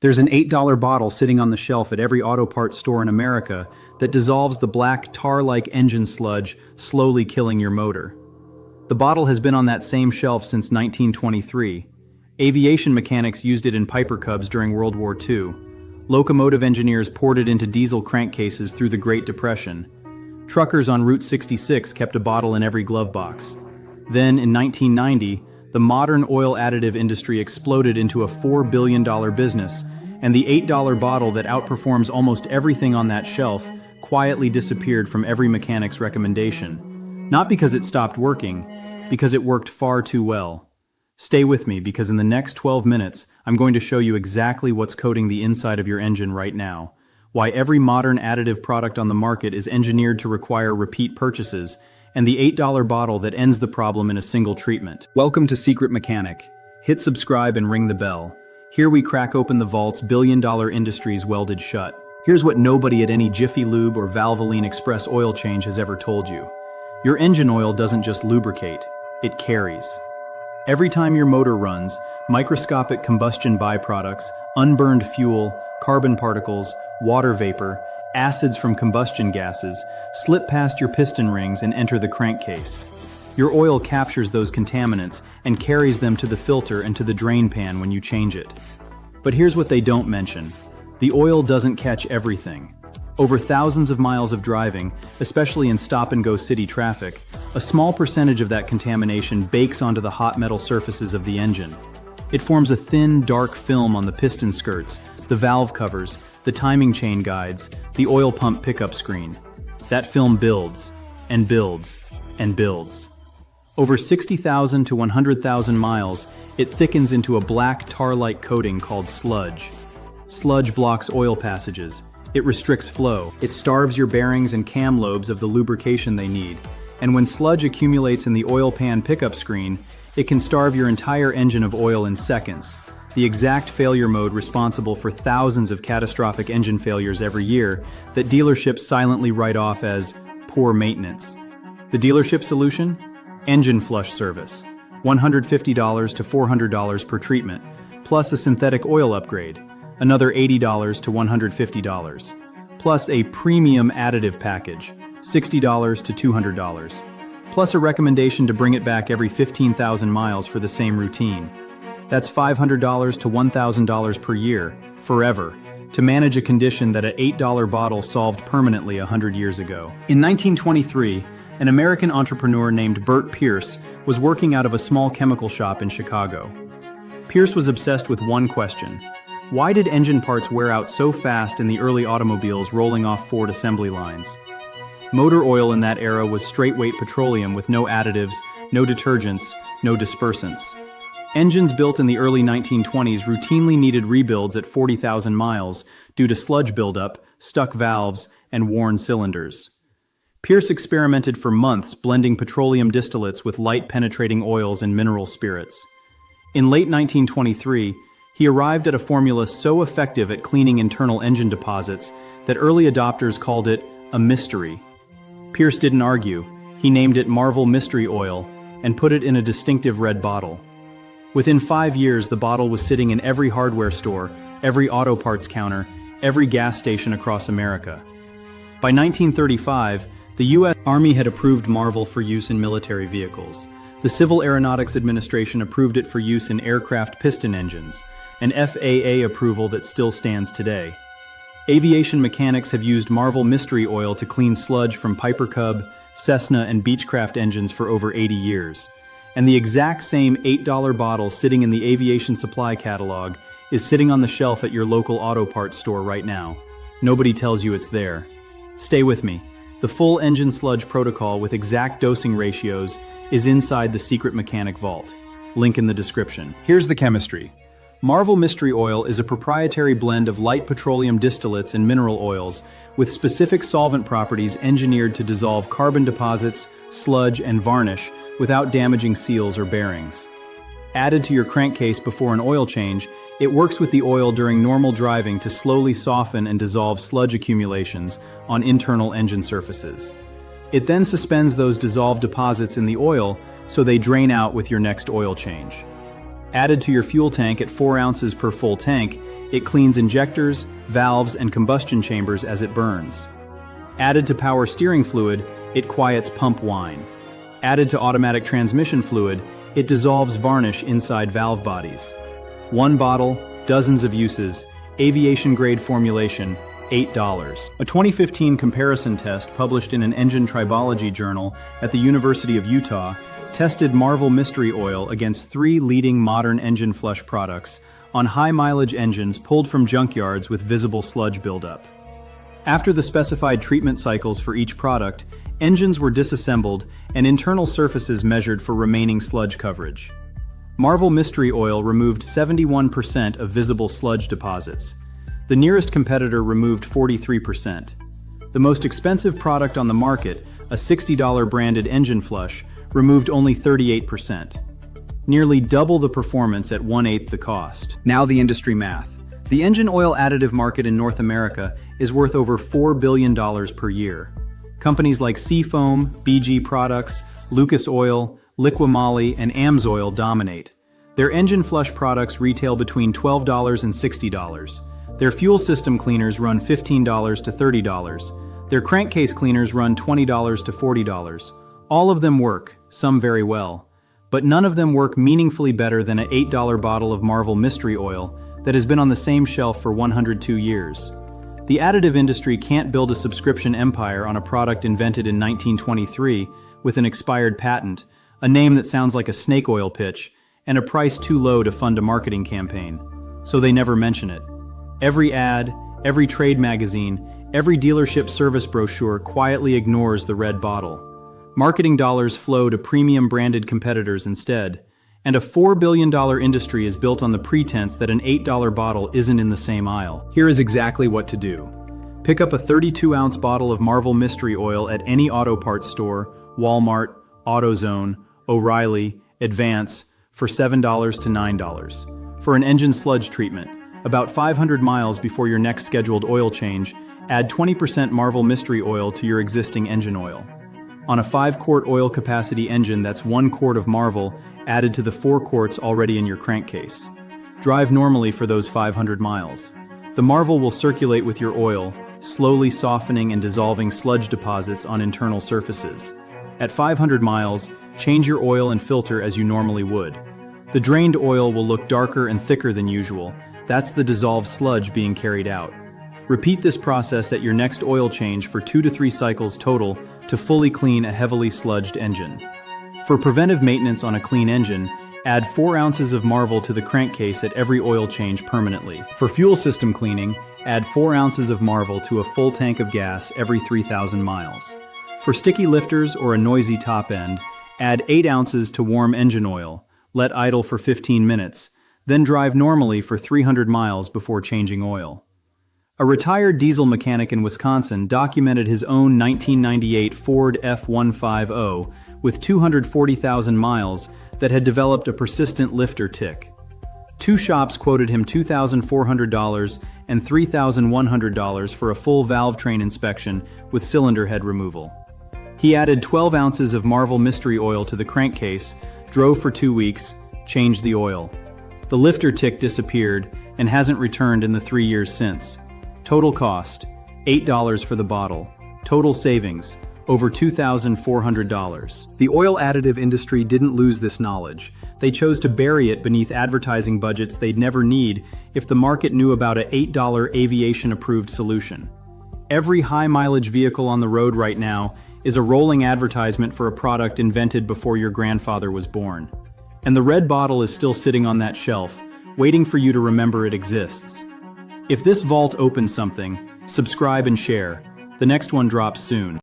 There's an $8 bottle sitting on the shelf at every auto parts store in America that dissolves the black tar-like engine sludge, slowly killing your motor. The bottle has been on that same shelf since 1923. Aviation mechanics used it in Piper Cubs during World War II. Locomotive engineers poured it into diesel crankcases through the Great Depression. Truckers on Route 66 kept a bottle in every glove box. Then, in 1990, the modern oil additive industry exploded into a $4 billion business, and the $8 bottle that outperforms almost everything on that shelf quietly disappeared from every mechanic's recommendation. Not because it stopped working, because it worked far too well. Stay with me, because in the next 12 minutes, I'm going to show you exactly what's coating the inside of your engine right now, why every modern additive product on the market is engineered to require repeat purchases, and the $8 bottle that ends the problem in a single treatment. Welcome to Secret Mechanic. Hit subscribe and ring the bell. Here we crack open the vault's billion-dollar industries welded shut. Here's what nobody at any Jiffy Lube or Valvoline Express oil change has ever told you. Your engine oil doesn't just lubricate, it carries. Every time your motor runs, microscopic combustion byproducts, unburned fuel, carbon particles, water vapor, acids from combustion gases slip past your piston rings and enter the crankcase. Your oil captures those contaminants and carries them to the filter and to the drain pan when you change it. But here's what they don't mention. The oil doesn't catch everything. Over thousands of miles of driving, especially in stop-and-go city traffic, a small percentage of that contamination bakes onto the hot metal surfaces of the engine. It forms a thin, dark film on the piston skirts, the valve covers, the timing chain guides, the oil pump pickup screen. That film builds, and builds, and builds. Over 60,000 to 100,000 miles, it thickens into a black tar-like coating called sludge. Sludge blocks oil passages. It restricts flow. It starves your bearings and cam lobes of the lubrication they need. And when sludge accumulates in the oil pan pickup screen, it can starve your entire engine of oil in seconds. The exact failure mode responsible for thousands of catastrophic engine failures every year that dealerships silently write off as poor maintenance. The dealership solution? Engine flush service. $150 to $400 per treatment, plus a synthetic oil upgrade. Another $80 to $150, plus a premium additive package, $60 to $200, plus a recommendation to bring it back every 15,000 miles for the same routine. That's $500 to $1,000 per year, forever, to manage a condition that an $8 bottle solved permanently 100 years ago. In 1923, an American entrepreneur named Bert Pierce was working out of a small chemical shop in Chicago. Pierce was obsessed with one question. Why did engine parts wear out so fast in the early automobiles rolling off Ford assembly lines? Motor oil in that era was straight-weight petroleum with no additives, no detergents, no dispersants. Engines built in the early 1920s routinely needed rebuilds at 40,000 miles due to sludge buildup, stuck valves, and worn cylinders. Pierce experimented for months blending petroleum distillates with light-penetrating oils and mineral spirits. In late 1923, he arrived at a formula so effective at cleaning internal engine deposits that early adopters called it a mystery. Pierce didn't argue. He named it Marvel Mystery Oil and put it in a distinctive red bottle. Within 5 years, the bottle was sitting in every hardware store, every auto parts counter, every gas station across America. By 1935, the U.S. Army had approved Marvel for use in military vehicles. The Civil Aeronautics Administration approved it for use in aircraft piston engines, an FAA approval that still stands today. Aviation mechanics have used Marvel Mystery Oil to clean sludge from Piper Cub, Cessna, and Beechcraft engines for over 80 years. And the exact same $8 bottle sitting in the aviation supply catalog is sitting on the shelf at your local auto parts store right now. Nobody tells you it's there. Stay with me. The full engine sludge protocol with exact dosing ratios is inside the Secret Mechanic Vault. Link in the description. Here's the chemistry. Marvel Mystery Oil is a proprietary blend of light petroleum distillates and mineral oils with specific solvent properties engineered to dissolve carbon deposits, sludge, and varnish without damaging seals or bearings. Added to your crankcase before an oil change, it works with the oil during normal driving to slowly soften and dissolve sludge accumulations on internal engine surfaces. It then suspends those dissolved deposits in the oil so they drain out with your next oil change. Added to your fuel tank at 4 ounces per full tank, it cleans injectors, valves, and combustion chambers as it burns. Added to power steering fluid, it quiets pump whine. Added to automatic transmission fluid, it dissolves varnish inside valve bodies. 1 bottle, dozens of uses, aviation-grade formulation, $8. A 2015 comparison test published in an engine tribology journal at the University of Utah tested Marvel Mystery Oil against 3 leading modern engine flush products on high-mileage engines pulled from junkyards with visible sludge buildup. After the specified treatment cycles for each product, engines were disassembled and internal surfaces measured for remaining sludge coverage. Marvel Mystery Oil removed 71% of visible sludge deposits. The nearest competitor removed 43%. The most expensive product on the market, a $60 branded engine flush, removed only 38%. Nearly double the performance at 1/8 the cost. Now the industry math. The engine oil additive market in North America is worth over $4 billion per year. Companies like Seafoam, BG Products, Lucas Oil, Liqui-Moly, and AMSOIL dominate. Their engine flush products retail between $12 and $60. Their fuel system cleaners run $15 to $30. Their crankcase cleaners run $20 to $40. All of them work, some very well, but none of them work meaningfully better than an $8 bottle of Marvel Mystery Oil that has been on the same shelf for 102 years. The additive industry can't build a subscription empire on a product invented in 1923 with an expired patent, a name that sounds like a snake oil pitch, and a price too low to fund a marketing campaign. So they never mention it. Every ad, every trade magazine, every dealership service brochure quietly ignores the red bottle. Marketing dollars flow to premium branded competitors instead, and a $4 billion industry is built on the pretense that an $8 bottle isn't in the same aisle. Here is exactly what to do. Pick up a 32-ounce bottle of Marvel Mystery Oil at any auto parts store, Walmart, AutoZone, O'Reilly, Advance, for $7 to $9. For an engine sludge treatment, about 500 miles before your next scheduled oil change, add 20% Marvel Mystery Oil to your existing engine oil. On a 5-quart oil capacity engine, that's 1 quart of Marvel added to the 4 quarts already in your crankcase. Drive normally for those 500 miles. The Marvel will circulate with your oil, slowly softening and dissolving sludge deposits on internal surfaces. At 500 miles, change your oil and filter as you normally would. The drained oil will look darker and thicker than usual. That's the dissolved sludge being carried out. Repeat this process at your next oil change for 2 to 3 cycles total to fully clean a heavily sludged engine. For preventive maintenance on a clean engine, add 4 ounces of Marvel to the crankcase at every oil change permanently. For fuel system cleaning, add 4 ounces of Marvel to a full tank of gas every 3,000 miles. For sticky lifters or a noisy top end, add 8 ounces to warm engine oil, let idle for 15 minutes, then drive normally for 300 miles before changing oil. A retired diesel mechanic in Wisconsin documented his own 1998 Ford F-150 with 240,000 miles that had developed a persistent lifter tick. 2 shops quoted him $2,400 and $3,100 for a full valve train inspection with cylinder head removal. He added 12 ounces of Marvel Mystery Oil to the crankcase, drove for 2 weeks, changed the oil. The lifter tick disappeared and hasn't returned in the 3 years since. Total cost, $8 for the bottle. Total savings, over $2,400. The oil additive industry didn't lose this knowledge. They chose to bury it beneath advertising budgets they'd never need if the market knew about an $8 aviation-approved solution. Every high-mileage vehicle on the road right now is a rolling advertisement for a product invented before your grandfather was born. And the red bottle is still sitting on that shelf, waiting for you to remember it exists. If this vault opens something, subscribe and share. The next one drops soon.